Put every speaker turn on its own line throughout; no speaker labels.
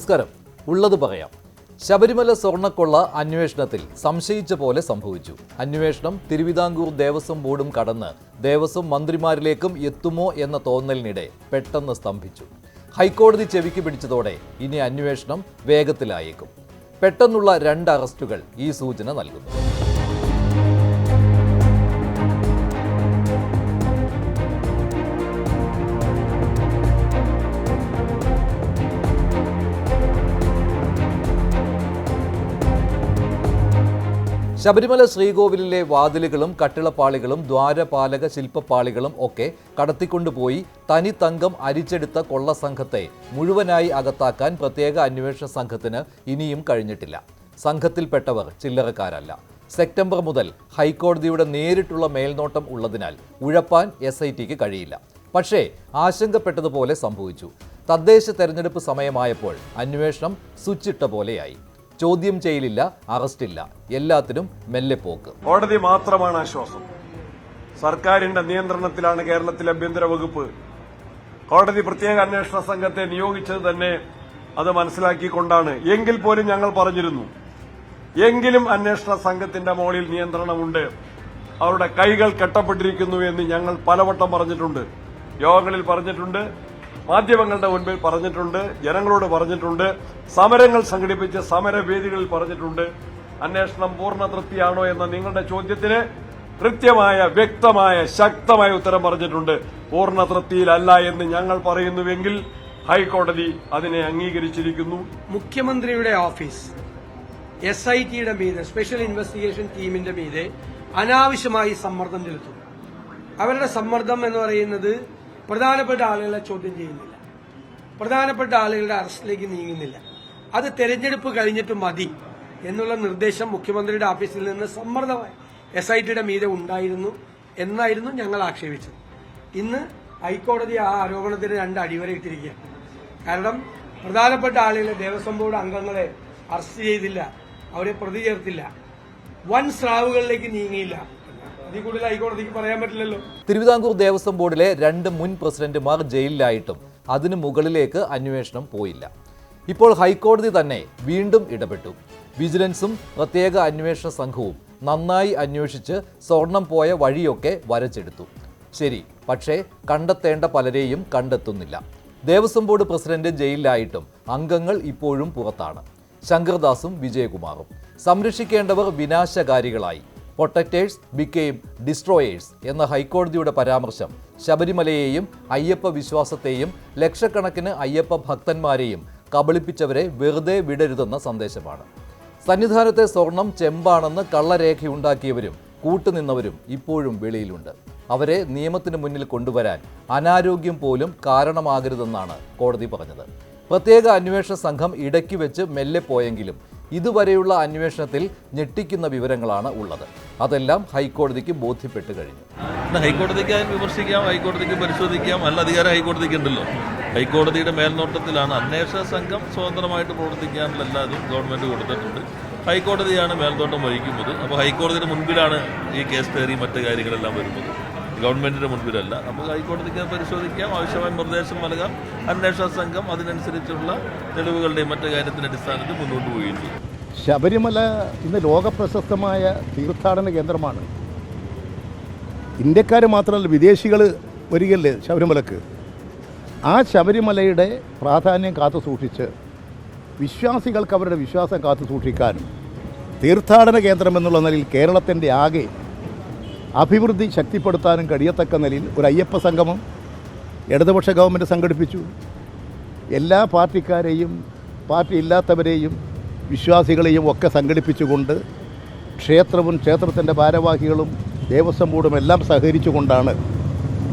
നമസ്കാരം. ഉള്ളത് പറയാം. ശബരിമല സ്വർണ്ണക്കൊള്ള അന്വേഷണത്തിൽ സംശയിച്ച പോലെ സംഭവിച്ചു. അന്വേഷണം തിരുവിതാംകൂർ ദേവസ്വം ബോർഡും കടന്ന് ദേവസ്വം മന്ത്രിമാരിലേക്കും എത്തുമോ എന്ന തോന്നലിനിടെ പെട്ടെന്ന് സ്തംഭിച്ചു. ഹൈക്കോടതി ചെവിക്ക് പിടിച്ചതോടെ ഇനി അന്വേഷണം വേഗത്തിലായേക്കും. പെട്ടെന്നുള്ള 2 അറസ്റ്റുകൾ ഈ സൂചന നൽകുന്നു. ശബരിമല ശ്രീകോവിലിലെ വാതിലുകളും കട്ടിളപ്പാളികളും ദ്വാരപാലക ശില്പപ്പാളികളും ഒക്കെ കടത്തിക്കൊണ്ടുപോയി തനി തങ്കം അരിച്ചെടുത്ത കൊള്ളസംഘത്തെ മുഴുവനായി അകത്താക്കാൻ പ്രത്യേക അന്വേഷണ സംഘത്തിന് ഇനിയും കഴിഞ്ഞിട്ടില്ല. സംഘത്തിൽപ്പെട്ടവർ ചില്ലറക്കാരല്ല. സെപ്റ്റംബർ മുതൽ ഹൈക്കോടതിയുടെ നേരിട്ടുള്ള മേൽനോട്ടം ഉള്ളതിനാൽ ഉഴപ്പാൻ SITക്ക് കഴിയില്ല. പക്ഷേ ആശങ്കപ്പെട്ടതുപോലെ സംഭവിച്ചു. തദ്ദേശ തെരഞ്ഞെടുപ്പ് സമയമായപ്പോൾ അന്വേഷണം സ്വിച്ചിട്ട പോലെയായി. ചോദ്യം ചെയ്യലില്ല, അറസ്റ്റില്ല, എല്ലാത്തിനും മെല്ലെ പോക്ക്.
കോടതി മാത്രമാണ് ആശ്വാസം. സർക്കാരിന്റെ നിയന്ത്രണത്തിലാണ് കേരളത്തിലെ ആഭ്യന്തര വകുപ്പ്. കോടതി പ്രത്യേക അന്വേഷണ സംഘത്തെ നിയോഗിച്ചത് തന്നെ അത് മനസ്സിലാക്കിക്കൊണ്ടാണ്. എങ്കിൽ പോലും ഞങ്ങൾ പറഞ്ഞിരുന്നു, എങ്കിലും അന്വേഷണ സംഘത്തിന്റെ മുകളിൽ നിയന്ത്രണമുണ്ട്, അവരുടെ കൈകൾ കെട്ടപ്പെട്ടിരിക്കുന്നു എന്ന് ഞങ്ങൾ പലവട്ടം പറഞ്ഞിട്ടുണ്ട്. യോഗങ്ങളിൽ പറഞ്ഞിട്ടുണ്ട്, മാധ്യമങ്ങളുടെ മുൻപിൽ പറഞ്ഞിട്ടുണ്ട്, ജനങ്ങളോട് പറഞ്ഞിട്ടുണ്ട്, സമരങ്ങൾ സംഘടിപ്പിച്ച സമരവേദികളിൽ പറഞ്ഞിട്ടുണ്ട്. അന്വേഷണം പൂർണ്ണ തൃപ്തിയാണോ എന്ന നിങ്ങളുടെ ചോദ്യത്തിന് കൃത്യമായ, വ്യക്തമായ, ശക്തമായ ഉത്തരം പറഞ്ഞിട്ടുണ്ട്. പൂർണ്ണ തൃപ്തിയിലല്ല എന്ന് ഞങ്ങൾ പറയുന്നുവെങ്കിൽ ഹൈക്കോടതി അതിനെ അംഗീകരിച്ചിരിക്കുന്നു.
മുഖ്യമന്ത്രിയുടെ ഓഫീസ് SITയുടെ മീതെ, സ്പെഷ്യൽ ഇൻവെസ്റ്റിഗേഷൻ ടീമിന്റെ മീതെ അനാവശ്യമായി സമ്മർദ്ദം ചെലുത്തുന്നു. അവരുടെ സമ്മർദ്ദം എന്ന് പറയുന്നത് പ്രധാനപ്പെട്ട ആളുകളെ ചോദ്യം ചെയ്യുന്നില്ല, പ്രധാനപ്പെട്ട ആളുകളുടെ അറസ്റ്റിലേക്ക് നീങ്ങുന്നില്ല. അത് തെരഞ്ഞെടുപ്പ് കഴിഞ്ഞിട്ട് മതി എന്നുള്ള നിർദ്ദേശം മുഖ്യമന്ത്രിയുടെ ഓഫീസിൽ നിന്ന് സമ്മർദ്ദമായി SITയുടെ മീതെ ഉണ്ടായിരുന്നു എന്നായിരുന്നു ഞങ്ങൾ ആക്ഷേപിച്ചത്. ഇന്ന് ഹൈക്കോടതി ആ ആരോപണത്തിന് 2 അടിവരയിട്ടിരിക്കുകയാണ്. കാരണം പ്രധാനപ്പെട്ട ആളുകളെ, ദേവസ്വം ബോർഡ് അംഗങ്ങളെ അറസ്റ്റ് ചെയ്തില്ല, അവരെ പ്രതി ചേർത്തില്ല, വൻ സ്രാവുകളിലേക്ക് നീങ്ങിയില്ല. ഇതിൽ കൂടുതൽ ഹൈക്കോടതിക്ക് പറയാൻ പറ്റില്ലല്ലോ.
തിരുവിതാംകൂർ ദേവസ്വം ബോർഡിലെ 2 മുൻ പ്രസിഡന്റുമാർ ജയിലിലായിട്ടും അതിനു മുകളിലേക്ക് അന്വേഷണം പോയില്ല. ഇപ്പോൾ ഹൈക്കോടതി തന്നെ വീണ്ടും ഇടപെട്ടു. വിജിലൻസും പ്രത്യേക അന്വേഷണ സംഘവും നന്നായി അന്വേഷിച്ച് സ്വർണം പോയ വഴിയൊക്കെ വരച്ചെടുത്തു. ശരി, പക്ഷേ കണ്ടെത്തേണ്ട പലരെയും കണ്ടെത്തുന്നില്ല. ദേവസ്വം ബോർഡ് പ്രസിഡന്റ് ജയിലിലായിട്ടും അംഗങ്ങൾ ഇപ്പോഴും പുറത്താണ്. ശങ്കർദാസും വിജയകുമാറും. സംരക്ഷിക്കേണ്ടവർ വിനാശകാരികളായി. പ്രൊട്ടക്ടേഴ്സ് ബിക്കെയിം ഡിസ്ട്രോയേഴ്സ് എന്ന ഹൈക്കോടതിയുടെ പരാമർശം ശബരിമലയെയും അയ്യപ്പ വിശ്വാസത്തെയും ലക്ഷക്കണക്കിന് അയ്യപ്പ ഭക്തന്മാരെയും കബളിപ്പിച്ചവരെ വെറുതെ വിടരുതെന്ന സന്ദേശമാണ്. സന്നിധാനത്തെ സ്വർണം ചെമ്പാണെന്ന് കള്ളരേഖയുണ്ടാക്കിയവരും കൂട്ടുനിന്നവരും ഇപ്പോഴും വെളിയിലുണ്ട്. അവരെ നിയമത്തിന് മുന്നിൽ കൊണ്ടുവരാൻ അനാരോഗ്യം പോലും കാരണമാകരുതെന്നാണ് കോടതി പറഞ്ഞത്. പ്രത്യേക അന്വേഷണ സംഘം ഇടയ്ക്ക് വെച്ച് മെല്ലെ പോയെങ്കിലും ഇതുവരെയുള്ള അന്വേഷണത്തിൽ ഞെട്ടിക്കുന്ന വിവരങ്ങളാണ് ഉള്ളത്. അതെല്ലാം ഹൈക്കോടതിക്ക് ബോധ്യപ്പെട്ട് കഴിഞ്ഞു.
ഹൈക്കോടതിക്ക് അതിന് വിമർശിക്കാം, ഹൈക്കോടതിക്ക് പരിശോധിക്കാം, നല്ല അധികാരം ഹൈക്കോടതിക്ക് ഉണ്ടല്ലോ. ഹൈക്കോടതിയുടെ മേൽനോട്ടത്തിലാണ് അന്വേഷണ സംഘം സ്വതന്ത്രമായിട്ട് പ്രവർത്തിക്കാനുള്ള എല്ലാതും ഗവൺമെന്റ് കൊടുത്തിട്ടുണ്ട്. ഹൈക്കോടതിയാണ് മേൽനോട്ടം വഹിക്കുന്നത്. അപ്പോൾ ഹൈക്കോടതിയുടെ മുൻപിലാണ് ഈ കേസ് കയറി മറ്റു കാര്യങ്ങളെല്ലാം വരുന്നത്, ഗവൺമെന്റിന്റെ മുൻപിലല്ല. അപ്പോൾ ഹൈക്കോടതിക്ക് പരിശോധിക്കാം, ആവശ്യമായ നിർദ്ദേശം നൽകാം. അന്വേഷണ സംഘം അതിനനുസരിച്ചുള്ള തെളിവുകളുടെയും മറ്റു കാര്യത്തിന്റെ അടിസ്ഥാനത്തിൽ മുന്നോട്ട് പോവുകയും ചെയ്യും.
ശബരിമല ഇന്ന് ലോകപ്രശസ്തമായ തീർത്ഥാടന കേന്ദ്രമാണ്. ഇന്ത്യക്കാർ മാത്രമല്ല, വിദേശികൾ വരികയല്ലേ ശബരിമലക്ക്. ആ ശബരിമലയുടെ പ്രാധാന്യം കാത്തു സൂക്ഷിച്ച് വിശ്വാസികൾക്ക് അവരുടെ വിശ്വാസം കാത്തു സൂക്ഷിക്കാനും തീർത്ഥാടന കേന്ദ്രം എന്നുള്ള നിലയിൽ കേരളത്തിൻ്റെ ആകെ അഭിവൃദ്ധി ശക്തിപ്പെടുത്താനും കഴിയത്തക്ക നിലയിൽ ഒരു അയ്യപ്പ സംഗമം ഇടതുപക്ഷ ഗവൺമെൻറ് സംഘടിപ്പിച്ചു. എല്ലാ പാർട്ടിക്കാരെയും പാർട്ടി ഇല്ലാത്തവരെയും വിശ്വാസികളെയും ഒക്കെ സംഘടിപ്പിച്ചുകൊണ്ട് ക്ഷേത്രവും ക്ഷേത്രത്തിൻ്റെ ഭാരവാഹികളും ദേവസ്വം ബോർഡും എല്ലാം സഹകരിച്ചുകൊണ്ടാണ്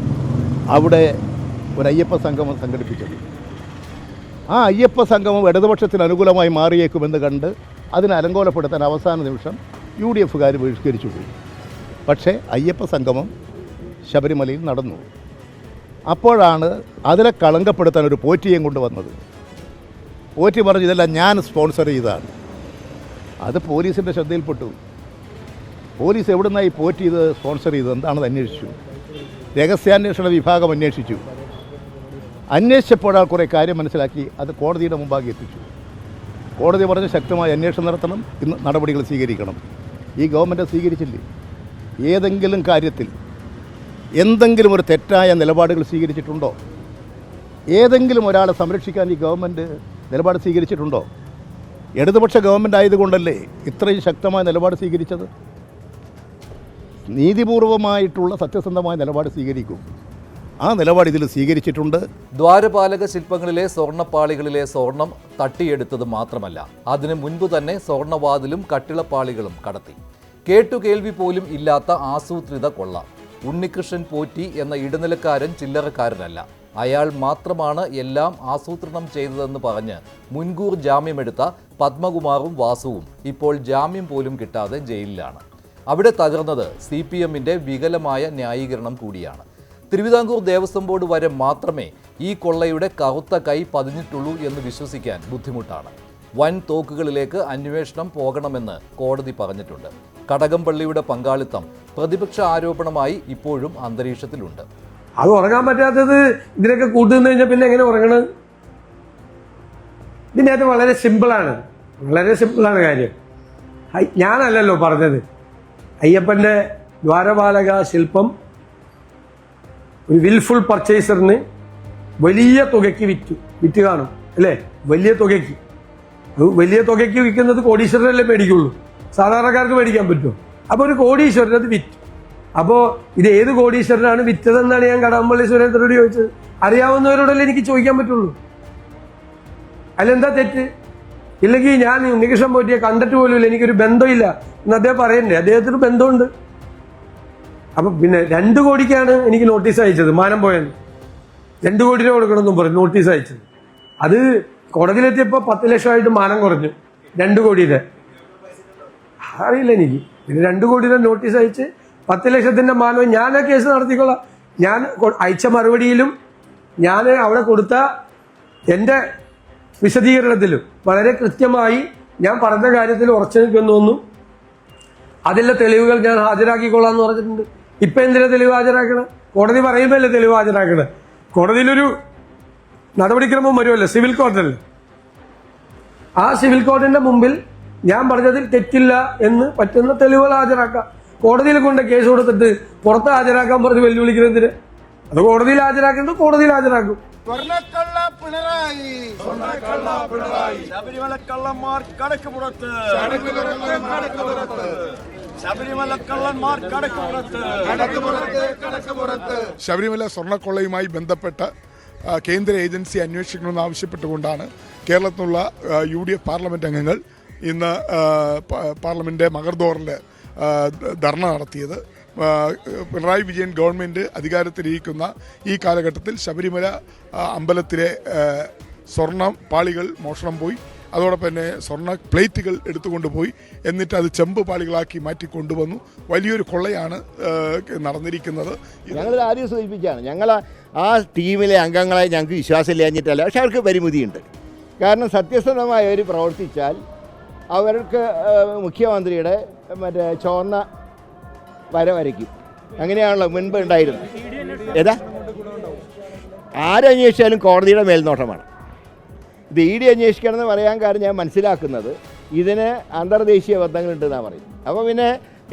അവിടെ ഒരു അയ്യപ്പ സംഗമം സംഘടിപ്പിച്ചത്. ആ അയ്യപ്പ സംഗമം ഇടതുപക്ഷത്തിന് അനുകൂലമായി മാറിയേക്കുമെന്ന് കണ്ട് അതിനെ അലങ്കോലപ്പെടുത്താൻ അവസാന നിമിഷം UDFകാർ ബഹിഷ്കരിച്ചു പോയി. പക്ഷേ അയ്യപ്പ സംഗമം ശബരിമലയിൽ നടന്നു. അപ്പോഴാണ് അതിനെ കളങ്കപ്പെടുത്താൻ ഒരു പോറ്റിയെയും കൊണ്ടുവന്നത്. പോറ്റി പറഞ്ഞു, ഇതെല്ലാം ഞാൻ സ്പോൺസർ ചെയ്തതാണ്. അത് പോലീസിൻ്റെ ശ്രദ്ധയിൽപ്പെട്ടു. പോലീസ് എവിടെ നിന്നായി പോറ്റി ഇത് സ്പോൺസർ ചെയ്തത് എന്താണെന്ന് അന്വേഷിച്ചു. രഹസ്യാന്വേഷണ വിഭാഗം അന്വേഷിച്ചു. അന്വേഷിച്ചപ്പോൾ കുറേ കാര്യം മനസ്സിലാക്കി അത് കോടതിയുടെ മുമ്പാകെ എത്തിച്ചു. കോടതി പറഞ്ഞ് ശക്തമായ അന്വേഷണം നടത്തണം, ഇന്ന് നടപടികൾ സ്വീകരിക്കണം. ഈ ഗവൺമെൻറ് സ്വീകരിച്ചില്ലേ? ഏതെങ്കിലും കാര്യത്തിൽ എന്തെങ്കിലും ഒരു തെറ്റായ നിലപാടുകൾ സ്വീകരിച്ചിട്ടുണ്ടോ? ഏതെങ്കിലും ഒരാളെ സംരക്ഷിക്കാൻ ഈ ഗവൺമെൻറ് നിലപാട് സ്വീകരിച്ചിട്ടുണ്ടോ? ഇടതുപക്ഷ ഗവൺമെൻറ് ആയതുകൊണ്ടല്ലേ ഇത്രയും ശക്തമായ നിലപാട് സ്വീകരിച്ചത്? നീതിപൂർവമായിട്ടുള്ള സത്യസന്ധമായ നിലപാട് സ്വീകരിക്കും. ആ നിലപാട് ഇതിൽ സ്വീകരിച്ചിട്ടുണ്ട്.
ദ്വാരപാലക ശില്പങ്ങളിലെ സ്വർണ്ണപ്പാളികളിലെ സ്വർണം തട്ടിയെടുത്തത് മാത്രമല്ല, അതിനു മുൻപ് തന്നെ സ്വർണ്ണവാതിലും കട്ടിളപ്പാളികളും കടത്തി. കേട്ടുകേൾവി പോലും ഇല്ലാത്ത ആസൂത്രിത കൊള്ള. ഉണ്ണികൃഷ്ണൻ പോറ്റി എന്ന ഇടനിലക്കാരൻ ചില്ലറക്കാരനല്ല, അയാൾ മാത്രമാണ് എല്ലാം ആസൂത്രണം ചെയ്തതെന്ന് പറഞ്ഞ് മുൻകൂർ ജാമ്യമെടുത്ത പത്മകുമാറും വാസുവും ഇപ്പോൾ ജാമ്യം പോലും കിട്ടാതെ ജയിലിലാണ്. അവിടെ തകർന്നത് CPMന്റെ വികലമായ ന്യായീകരണം കൂടിയാണ്. തിരുവിതാംകൂർ ദേവസ്വം ബോർഡ് വരെ മാത്രമേ ഈ കൊള്ളയുടെ കറുത്ത കൈ പതിഞ്ഞിട്ടുള്ളൂ എന്ന് വിശ്വസിക്കാൻ ബുദ്ധിമുട്ടാണ്. വൻ തോക്കുകളിലേക്ക് അന്വേഷണം പോകണമെന്ന് കോടതി പറഞ്ഞിട്ടുണ്ട്. കടകംപള്ളിയുടെ പങ്കാളിത്തം പ്രതിപക്ഷ ആരോപണമായി ഇപ്പോഴും അന്തരീക്ഷത്തിലുണ്ട്.
അത് ഉറങ്ങാൻ പറ്റാത്തത് ഇതിനൊക്കെ കൂട്ടുന്നു കഴിഞ്ഞാൽ പിന്നെ എങ്ങനെ ഉറങ്ങണം? ഇതിനകത്ത് വളരെ സിമ്പിളാണ് കാര്യം. ഞാനല്ലല്ലോ പറഞ്ഞത്. അയ്യപ്പൻ്റെ ദ്വാരപാലക ശില്പം ഒരു വിൽഫുൾ പർച്ചേസറിന് വലിയ തുകയ്ക്ക് വിറ്റ് കാണും അല്ലേ? വലിയ തുകയ്ക്ക് വിൽക്കുന്നത് കോടീശ്വരനല്ലേ മേടിക്കുള്ളൂ, സാധാരണക്കാർക്ക് മേടിക്കാൻ പറ്റുമോ? അപ്പോൾ ഒരു കോടീശ്വരൻ അത് വിറ്റു. അപ്പോൾ ഇത് ഏത് കോടീശ്വരനാണ് വിറ്റതെന്നാണ് ഞാൻ കടകംപള്ളി സുരേന്ദ്രനോട് ചോദിച്ചത്. അറിയാവുന്നവരോടല്ലേ എനിക്ക് ചോദിക്കാൻ പറ്റുള്ളൂ. അതിലെന്താ തെറ്റ്? ഇല്ലെങ്കിൽ ഞാൻ ഉണ്ണികൃഷ്ണൻ പോറ്റിയെ കണ്ടിട്ട് പോലുമില്ല, എനിക്കൊരു ബന്ധമില്ല എന്ന് അദ്ദേഹം പറയണ്ടേ? അദ്ദേഹത്തിന് ബന്ധമുണ്ട്. അപ്പം പിന്നെ 2 കോടിക്കാണ് എനിക്ക് നോട്ടീസ് അയച്ചത്, മാനം പോയെന്ന്. 2 കോടി രൂപ കൊടുക്കണമെന്നും പറഞ്ഞു നോട്ടീസ് അയച്ചത്. അത് കോടതിയിലെത്തിയപ്പോൾ 10 ലക്ഷമായിട്ട് മാനം കുറഞ്ഞു. 2 കോടിയുടെ അറിയില്ല എനിക്ക്. പിന്നെ 2 കോടിയുടെ നോട്ടീസ് അയച്ച് 10 ലക്ഷത്തിന്റെ മാനവും ഞാൻ ആ കേസ് നടത്തിക്കൊള്ളാം. ഞാൻ അയച്ച മറുപടിയിലും ഞാൻ അവിടെ കൊടുത്ത എൻ്റെ വിശദീകരണത്തിലും വളരെ കൃത്യമായി ഞാൻ പറഞ്ഞ കാര്യത്തിൽ ഉറച്ചു നിൽക്കുന്നു. അതിലെ തെളിവുകൾ ഞാൻ ഹാജരാക്കിക്കൊള്ളാന്ന് പറഞ്ഞിട്ടുണ്ട്. ഇപ്പം എന്തിനാ തെളിവ് ഹാജരാക്കണം? കോടതി പറയുമ്പോഴല്ലേ തെളിവ് ഹാജരാക്കണം. കോടതിയിലൊരു നടപടിക്രമം വരുമല്ലോ, സിവിൽ കോർട്ടല്ലേ. ആ സിവിൽ കോർട്ടിന്റെ മുമ്പിൽ ഞാൻ പറഞ്ഞതിൽ തെറ്റില്ല എന്ന് പറ്റുന്ന തെളിവുകൾ ഹാജരാക്കാം. കോടതിയിൽ കൊണ്ട് കേസ് കൊടുത്തിട്ട് പുറത്ത് ഹാജരാക്കാൻ പറഞ്ഞ് വെല്ലുവിളിക്കുന്നതിന് അത് കോടതിയിൽ ഹാജരാക്കേണ്ടത് കോടതിയിൽ ഹാജരാക്കും.
ശബരിമലക്കള്ളന്മാർ കടക്കുപുറത്ത്,
ശബരിമല സ്വർണ്ണക്കൊള്ളയുമായി ബന്ധപ്പെട്ട കേന്ദ്ര ഏജൻസി അന്വേഷിക്കണമെന്ന് ആവശ്യപ്പെട്ടുകൊണ്ടാണ് കേരളത്തിലുള്ള UDF പാർലമെന്റ് അംഗങ്ങൾ ഇന്ന് പാർലമെന്റ് മകർദോറിൽ ധർണ നടത്തിയത്. പിണറായി വിജയൻ ഗവൺമെൻറ് അധികാരത്തിലിരിക്കുന്ന ഈ കാലഘട്ടത്തിൽ ശബരിമല അമ്പലത്തിലെ സ്വർണ്ണ പാളികൾ മോഷണം പോയി, അതോടൊപ്പം തന്നെ സ്വർണ്ണ പ്ലേറ്റുകൾ എടുത്തുകൊണ്ടുപോയി, എന്നിട്ട് അത് ചെമ്പ് പാളികളാക്കി മാറ്റി കൊണ്ടുവന്നു. വലിയൊരു കൊള്ളയാണ് നടന്നിരിക്കുന്നത്.
ഞങ്ങൾ ആദ്യം സൂചിപ്പിക്കുകയാണ്, ഞങ്ങൾ ആ ടീമിലെ അംഗങ്ങളെ ഞങ്ങൾക്ക് വിശ്വാസമില്ലാഞ്ഞിട്ടല്ല, പക്ഷെ അവർക്ക് പരിമിതിയുണ്ട്. കാരണം സത്യസന്ധമായവർ പ്രവർത്തിച്ചാൽ അവർക്ക് മുഖ്യമന്ത്രിയുടെ ചുവന്ന വര വരയ്ക്കും. അങ്ങനെയാണല്ലോ മുൻപ് ഉണ്ടായിരുന്നത്. ഏതാ ആരന്വേഷിച്ചാലും കോടതിയുടെ മേൽനോട്ടമാണ്. ഇത് ED അന്വേഷിക്കണമെന്ന് പറയാൻ കാര്യം ഞാൻ മനസ്സിലാക്കുന്നത് ഇതിന് അന്തർദേശീയ ബന്ധങ്ങളുണ്ടെന്നാണ് പറയുന്നത്. അപ്പോൾ പിന്നെ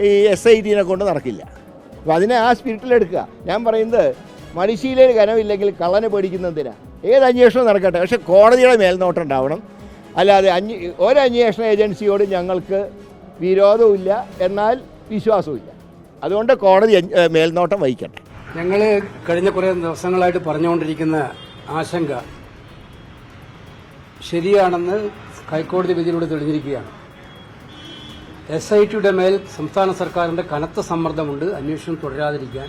ഈ SIT കൊണ്ട് നടക്കില്ല. അപ്പോൾ അതിനെ ആ സ്പിരിറ്റിലെടുക്കുക. ഞാൻ പറയുന്നത് മടിശീലയിൽ കനവില്ലെങ്കിൽ കള്ളനെ പേടിക്കുന്നതിനാണ്. ഏത് അന്വേഷണം നടക്കട്ടെ, പക്ഷേ കോടതിയുടെ മേൽനോട്ടം ഉണ്ടാവണം. അല്ലാതെ ഒരു അന്വേഷണ ഏജൻസിയോട് ഞങ്ങൾക്ക് വിരോധവുമില്ല, എന്നാൽ വിശ്വാസവുമില്ല. അതുകൊണ്ട് കോടതി മേൽനോട്ടം വഹിക്കട്ടെ.
ഞങ്ങൾ കഴിഞ്ഞ കുറേ ദിവസങ്ങളായിട്ട് പറഞ്ഞുകൊണ്ടിരിക്കുന്ന ആശങ്ക ശരിയാണെന്ന് ഹൈക്കോടതി വിധിയിലൂടെ തെളിഞ്ഞിരിക്കുകയാണ്. SITയുടെ മേൽ സംസ്ഥാന സർക്കാരിന്റെ കനത്ത സമ്മർദ്ദമുണ്ട് അന്വേഷണം തുടരാതിരിക്കാൻ.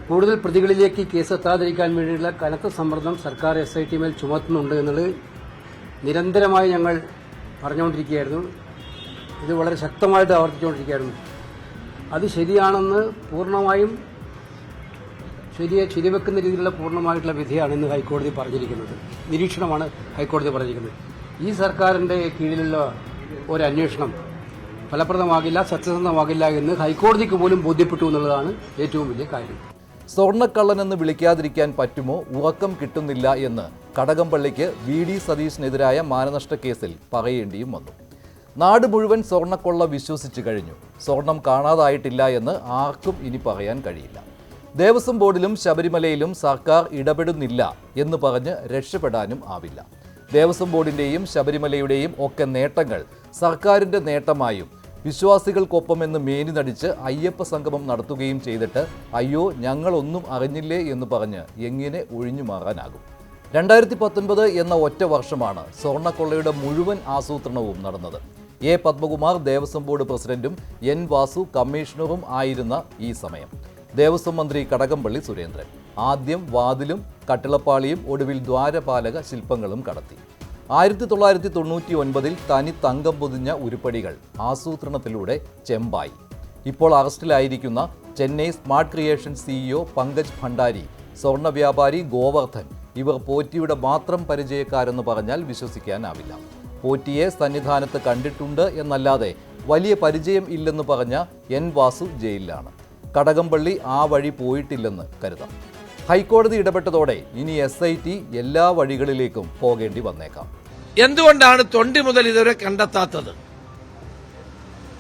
കൂടുതൽ പ്രതികളിലേക്ക് കേസ് എത്താതിരിക്കാൻ വേണ്ടിയുള്ള കനത്ത സമ്മർദ്ദം സർക്കാർ SIT മേൽ ചുമത്തുന്നുണ്ട് എന്നുള്ളത് നിരന്തരമായി ഞങ്ങൾ പറഞ്ഞുകൊണ്ടിരിക്കുകയായിരുന്നു. ഇത് വളരെ ശക്തമായിട്ട് ആവർത്തിച്ചുകൊണ്ടിരിക്കുകയായിരുന്നു. അത് ശരിയാണെന്ന് പൂർണ്ണമായും ശരിവെക്കുന്ന രീതിയിലുള്ള പൂർണ്ണമായിട്ടുള്ള വിധിയാണ് ഇന്ന് ഹൈക്കോടതി പറഞ്ഞിരിക്കുന്നത്. നിരീക്ഷണമാണ് ഹൈക്കോടതി പറഞ്ഞിരിക്കുന്നത്. ഈ സർക്കാരിൻ്റെ കീഴിലുള്ള ഒരു അന്വേഷണം ഫലപ്രദമാകില്ല, സത്യസന്ധമാകില്ല എന്ന് ഹൈക്കോടതിക്ക് പോലും ബോധ്യപ്പെട്ടു എന്നുള്ളതാണ് ഏറ്റവും വലിയ കാര്യം.
സ്വർണ്ണക്കള്ളനെന്ന് വിളിക്കാതിരിക്കാൻ പറ്റുമോ, ഉറക്കം കിട്ടുന്നില്ല എന്ന് കടകംപള്ളിക്ക് VD സതീശനെതിരായ മാനനഷ്ട കേസിൽ പറയേണ്ടിയും വന്നു. നാട് മുഴുവൻ സ്വർണ്ണക്കൊള്ള വിശ്വസിച്ചു കഴിഞ്ഞു. സ്വർണം കാണാതായിട്ടില്ല എന്ന് ആർക്കും ഇനി പറയാൻ കഴിയില്ല. ദേവസ്വം ബോർഡിലും ശബരിമലയിലും സർക്കാർ ഇടപെടുന്നില്ല എന്ന് പറഞ്ഞ് രക്ഷപ്പെടാനും ആവില്ല. ദേവസ്വം ബോർഡിൻ്റെയും ശബരിമലയുടെയും ഒക്കെ നേട്ടങ്ങൾ സർക്കാരിൻ്റെ നേട്ടമായും വിശ്വാസികൾക്കൊപ്പമെന്ന് മേനി നടിച്ച് അയ്യപ്പ സംഗമം നടത്തുകയും ചെയ്തിട്ട് അയ്യോ ഞങ്ങളൊന്നും അറിഞ്ഞില്ലേ എന്ന് പറഞ്ഞ് എങ്ങനെ ഒഴിഞ്ഞു മാറാനാകും? 2019 എന്ന ഒറ്റ വർഷമാണ് സ്വർണ്ണക്കൊള്ളയുടെ മുഴുവൻ ആസൂത്രണവും നടന്നത്. എ പത്മകുമാർ ദേവസ്വം ബോർഡ് പ്രസിഡന്റും N വാസു കമ്മീഷണറും ആയിരുന്ന ഈ സമയം ദേവസ്വം മന്ത്രി കടകംപള്ളി സുരേന്ദ്രൻ ആദ്യം വാതിലും കട്ടിളപ്പാളിയും ഒടുവിൽ ദ്വാരപാലക ശില്പങ്ങളും കടത്തി. 1999 തനി തങ്കം പൊതിഞ്ഞ ഉരുപ്പടികൾ ആസൂത്രണത്തിലൂടെ ചെമ്പായി. ഇപ്പോൾ അറസ്റ്റിലായിരിക്കുന്ന Chennai smart creation CEO Pankaj Bhandari, സ്വർണ്ണ വ്യാപാരി ഗോവർദ്ധൻ ഇവർ പോറ്റിയുടെ മാത്രം പരിചയക്കാരെന്ന് പറഞ്ഞാൽ വിശ്വസിക്കാനാവില്ല. പോറ്റിയെ സന്നിധാനത്ത് കണ്ടിട്ടുണ്ട് എന്നല്ലാതെ വലിയ പരിചയം ഇല്ലെന്ന് പറഞ്ഞ N വാസു ജയിലിലാണ്. കടകംപള്ളി ആ വഴി പോയിട്ടില്ലെന്ന് കരുതാം. ഹൈക്കോടതി ഇടപെട്ടതോടെ ഇനി SIT എല്ലാ വഴികളിലേക്കും പോകേണ്ടി വന്നേക്കാം.
എന്തുകൊണ്ടാണ് തൊണ്ടി മുതൽ ഇതുവരെ കണ്ടെത്താത്തത്?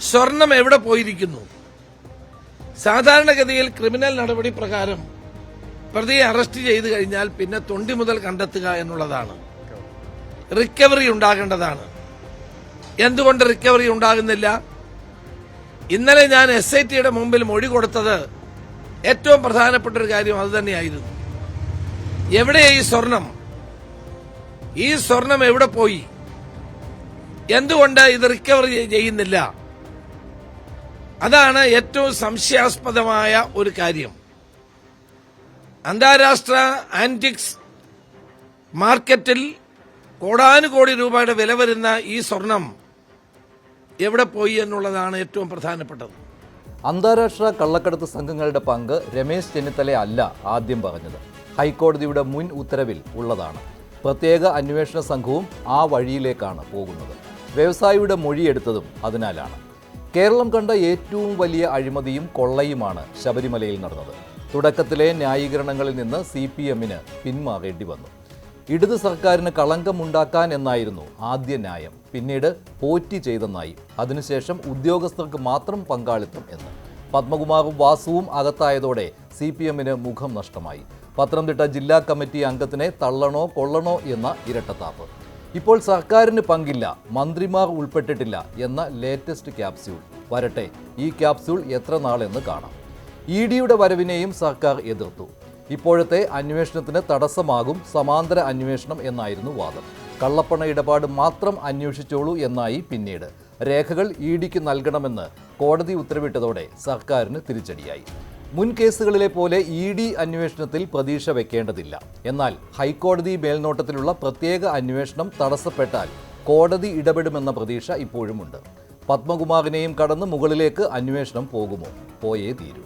സ്വർണം എവിടെ പോയിരിക്കുന്നു? സാധാരണഗതിയിൽ ക്രിമിനൽ നടപടി പ്രകാരം പ്രതിയെ അറസ്റ്റ് ചെയ്തു കഴിഞ്ഞാൽ പിന്നെ തൊണ്ടി മുതൽ കണ്ടെത്തുക എന്നുള്ളതാണ്. റിക്കവറി ഉണ്ടാകേണ്ടതാണ്. എന്തുകൊണ്ട് റിക്കവറി ഉണ്ടാകുന്നില്ല? ഇന്നലെ ഞാൻ SITയുടെ മുമ്പിൽ മൊഴി കൊടുത്തത് ഏറ്റവും പ്രധാനപ്പെട്ട ഒരു കാര്യം അത് തന്നെയായിരുന്നു. എവിടെയാ ഈ സ്വർണം? ഈ സ്വർണം എവിടെ പോയി? എന്തുകൊണ്ട് ഇത് റിക്കവറി ചെയ്യുന്നില്ല? അതാണ് ഏറ്റവും സംശയാസ്പദമായ ഒരു കാര്യം. അന്താരാഷ്ട്ര ആന്റിക്സ് മാർക്കറ്റിൽ കോടാനുകോടി രൂപയുടെ വില വരുന്ന ഈ സ്വർണം എവിടെ പോയി എന്നുള്ളതാണ് ഏറ്റവും പ്രധാനപ്പെട്ടത്.
അന്താരാഷ്ട്ര കള്ളക്കടത്ത് സംഘങ്ങളുടെ പങ്ക് രമേശ് ചെന്നിത്തല അല്ല ആദ്യം പറഞ്ഞത്. ഹൈക്കോടതിയുടെ മുൻ ഉത്തരവിൽ ഉള്ളതാണ്. പ്രത്യേക അന്വേഷണ സംഘവും ആ വഴിയിലേക്കാണ് പോകുന്നത്. വ്യവസായിയുടെ മൊഴിയെടുത്തതും അതിനാലാണ്. കേരളം കണ്ട ഏറ്റവും വലിയ അഴിമതിയും കൊള്ളയുമാണ് ശബരിമലയിൽ നടന്നത്. തുടക്കത്തിലെ ന്യായീകരണങ്ങളിൽ നിന്ന് CPMന് പിന്മാറേണ്ടി വന്നു. ഇടത് സർക്കാരിന് കളങ്കമുണ്ടാക്കാൻ എന്നായിരുന്നു ആദ്യ ന്യായം. പിന്നീട് പോറ്റി ചെയ്തെന്നായി. അതിനുശേഷം ഉദ്യോഗസ്ഥർക്ക് മാത്രം പങ്കാളിത്തം എന്ന്. പത്മകുമാറും വാസുവും അകത്തായതോടെ CPMന് മുഖം നഷ്ടമായി. പത്തനംതിട്ട ജില്ലാ കമ്മിറ്റി അംഗത്തിനെ തള്ളണോ കൊള്ളണോ എന്ന ഇരട്ടത്താപ്പ്. ഇപ്പോൾ സർക്കാരിന് പങ്കില്ല, മന്ത്രിമാർ ഉൾപ്പെട്ടിട്ടില്ല എന്ന ലേറ്റസ്റ്റ് ക്യാപ്സ്യൂൾ വരട്ടെ. ഈ ക്യാപ്സ്യൂൾ എത്ര നാളെന്ന് കാണാം. EDയുടെ വരവിനെയും സർക്കാർ എതിർത്തു. ഇപ്പോഴത്തെ അന്വേഷണത്തിന് തടസ്സമാകും സമാന്തര അന്വേഷണം എന്നായിരുന്നു വാദം. കള്ളപ്പണ ഇടപാട് മാത്രം അന്വേഷിച്ചോളൂ എന്നായി പിന്നീട്. രേഖകൾ EDക്ക് നൽകണമെന്ന് കോടതി ഉത്തരവിട്ടതോടെ സർക്കാരിന് തിരിച്ചടിയായി. മുൻ കേസുകളിലെ പോലെ ED അന്വേഷണത്തിൽ പ്രതീക്ഷ വെക്കേണ്ടതില്ല. എന്നാൽ ഹൈക്കോടതി മേൽനോട്ടത്തിലുള്ള പ്രത്യേക അന്വേഷണം തടസ്സപ്പെട്ടാൽ കോടതി ഇടപെടുമെന്ന പ്രതീക്ഷ ഇപ്പോഴുമുണ്ട്. പത്മകുമാറിനെയും കടന്ന് മുകളിലേക്ക് അന്വേഷണം പോകുമോ? പോയേ തീരൂ.